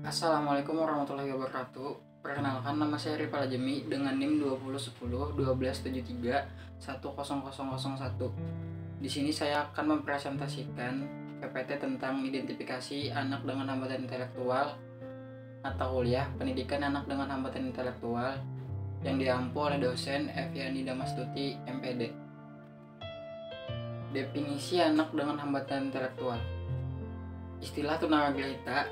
Assalamualaikum warahmatullahi wabarakatuh. Perkenalkan, nama saya Rifa Lajemi dengan NIM 2010 1273 100001. Di sini saya akan mempresentasikan PPT tentang identifikasi anak dengan hambatan intelektual atau kuliah pendidikan anak dengan hambatan intelektual yang diampu oleh dosen Eviani Damastuti, MPD. Definisi anak dengan hambatan intelektual. Istilah tunagrahita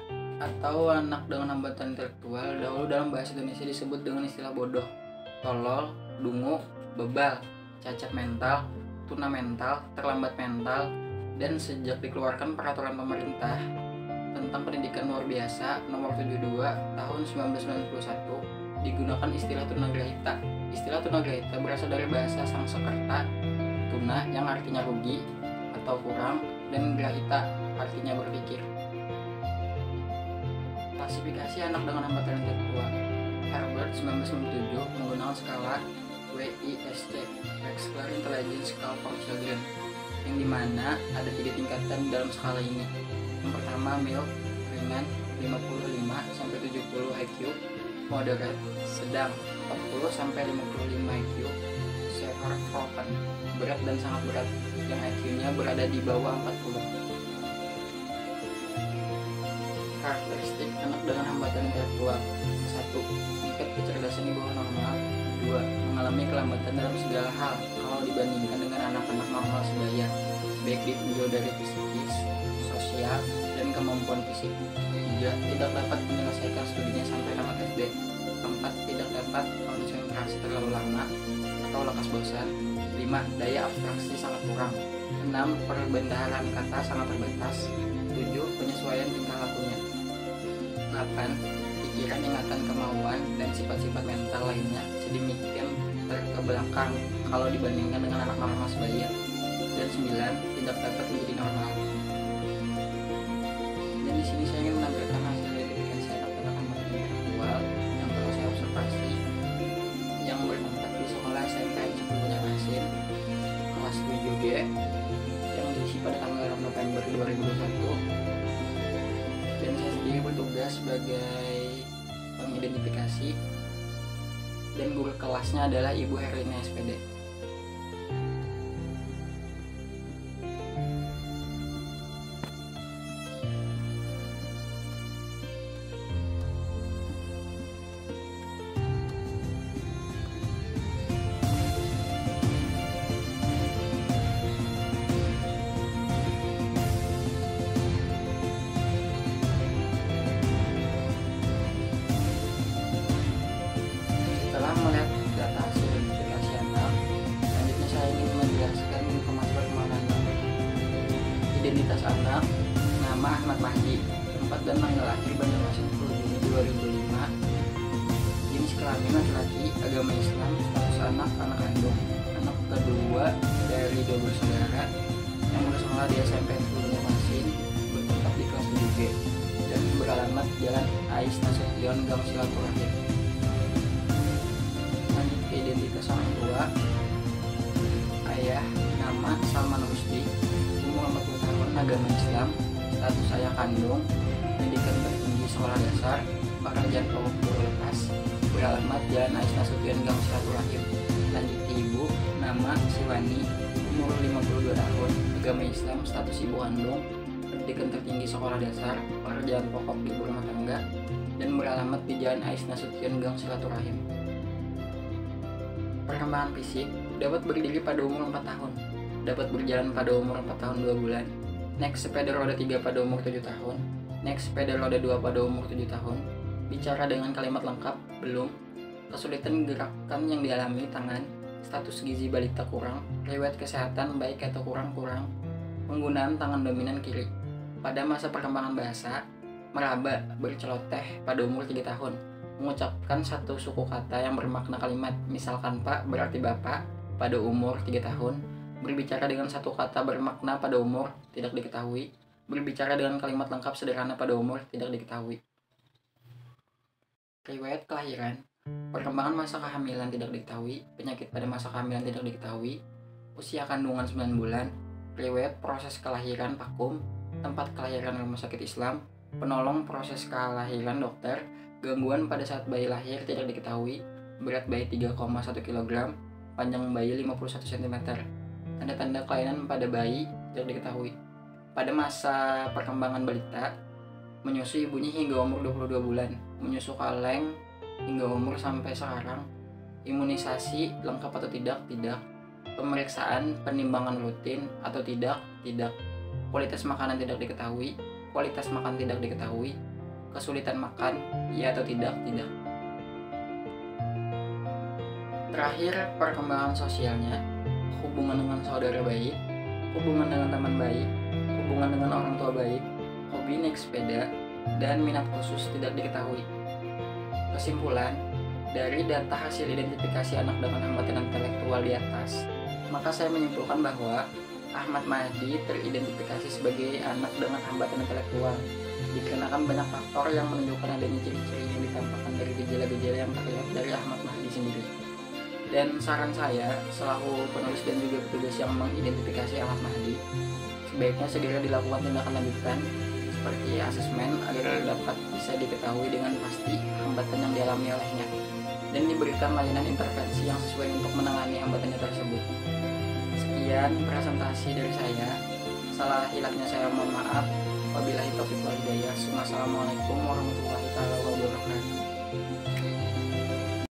atau anak dengan hambatan intelektual dahulu dalam bahasa Indonesia disebut dengan istilah bodoh, tolol, dungu, bebal, cacat mental, tuna mental, terlambat mental, dan sejak dikeluarkan peraturan pemerintah tentang pendidikan luar biasa nomor 72 tahun 1991 digunakan istilah tunagrahita. Istilah tunagrahita berasal dari bahasa Sanskerta tuna yang artinya rugi atau kurang dan grahita artinya berpikir. Klasifikasi anak dengan hambatan intelektual. Harvard 1997 menggunakan skala WISC, Wechsler Intelligence Scale for Children, yang dimana ada 3 tingkatan dalam skala ini. Yang pertama mild, ringan 55 sampai 70 IQ, moderate, sedang 40 sampai 55 IQ, severe broken, berat dan sangat berat, yang IQ-nya berada di bawah 40. Karakteristik anak dengan hambatan intelektual. 1. Tingkat kecerdasan di bawah normal. 2. Mengalami kelambatan dalam segala hal kalau dibandingkan dengan anak-anak normal sebaya, baik ditinjau dari psikis, sosial, dan kemampuan fisik. 3. Tidak dapat menyelesaikan studinya sampai tamat SD. 4. Tidak dapat konsentrasi terlalu lama atau lekas bosan. 5. Daya abstraksi sangat kurang. 6. Perbendaharaan kata sangat terbatas. 7. Penyesuaian tingkah lakunya. 8. Pikiran, ingatan, kemauan, dan sifat-sifat mental lainnya sedemikian terbelakang kalau dibandingkan dengan anak normal sebaya. Dan 9. Tidak dapat menjadi normal. Dan di sini saya ingin menampilkan hasil identifikasi anak dengan hambatan intelektual yang telah saya observasi yang bertempat di sekolah SMP 10 Banjarmasin kelas 7G yang diisi pada tanggal 6 November 2021. Dan saya sendiri bertugas sebagai pengidentifikasi dan guru kelasnya adalah Ibu Herlina SPD. Melihat data hasil identifikasi anak, selanjutnya saya ingin menjelaskan informasi perkembangan anak. Identitas anak: nama Ahmad Mahdi, tempat dan tanggal lahir Banjarmasin 10 Juni 2005, jenis kelamin laki-laki, agama Islam, status anak kandung, anak kedua dari 2 bersaudara yang bersekolah di SMP 10 Banjarmasin, bertempat di kelas 7G dan beralamat Jalan Ais Nasution Gang Silaturahim. Identitas orang tua: ayah nama Salman Rusdi, umur 40 tahun, agama Islam, status ayah kandung, pendidikan tertinggi sekolah dasar, pekerjaan pokok guru lepas, beralamat Jalan Ais Nasution Gang Silaturahim. Lanjut ibu, nama Siwani, umur 52 tahun, agama Islam, status ibu kandung, pendidikan tertinggi sekolah dasar, pekerjaan pokok ibu rumah tangga, dan beralamat di Jalan Ais Nasution Gang Silaturahim. Perkembangan fisik: dapat berdiri pada umur 4 tahun, dapat berjalan pada umur 4 tahun 2 bulan, naik sepeda roda 3 pada umur 7 tahun, naik sepeda roda 2 pada umur 7 tahun, bicara dengan kalimat lengkap, belum, kesulitan gerakan yang dialami tangan, status gizi balita kurang, riwayat kesehatan baik atau kurang-kurang, penggunaan tangan dominan kiri. Pada masa perkembangan bahasa: meraba, berceloteh pada umur 3 tahun, mengucapkan satu suku kata yang bermakna kalimat, misalkan Pak berarti Bapak pada umur 3 tahun, berbicara dengan satu kata bermakna pada umur tidak diketahui, berbicara dengan kalimat lengkap sederhana pada umur tidak diketahui. Riwayat kelahiran: perkembangan masa kehamilan tidak diketahui, penyakit pada masa kehamilan tidak diketahui, usia kandungan 9 bulan, riwayat proses kelahiran vakum, tempat kelahiran rumah sakit Islam, penolong proses kelahiran dokter, gangguan pada saat bayi lahir tidak diketahui, berat bayi 3,1 kg, panjang bayi 51 cm. Tanda-tanda kelainan pada bayi tidak diketahui. Pada masa perkembangan balita, menyusui ibunya hingga umur 22 bulan, menyusu kaleng hingga umur sampai sekarang, imunisasi lengkap atau tidak, pemeriksaan penimbangan rutin atau tidak, kualitas makanan tidak diketahui, kesulitan makan, iya atau tidak. Terakhir, perkembangan sosialnya, hubungan dengan saudara bayi, hubungan dengan teman bayi, hubungan dengan orang tua bayi, hobi naik sepeda, dan minat khusus tidak diketahui. Kesimpulan, dari data hasil identifikasi anak dengan hambatan intelektual di atas, maka saya menyimpulkan bahwa Ahmad Mahdi teridentifikasi sebagai anak dengan hambatan intelektual dikarenakan banyak faktor yang menunjukkan adanya ciri-ciri yang ditampakkan dari gejala-gejala yang terlihat dari Ahmad Mahdi sendiri. Dan saran saya selaku penulis dan juga petugas yang mengidentifikasi Ahmad Mahdi, sebaiknya segera dilakukan tindakan lanjutan seperti asesmen agar dapat bisa diketahui dengan pasti hambatan yang dialami olehnya dan diberikan layanan intervensi yang sesuai untuk menangani hambatannya tersebut. Sekian presentasi dari saya. Salah hilangnya saya mohon maaf. Wabillahi taufiq wal hidayah. Wassalamualaikum warahmatullahi wabarakatuh.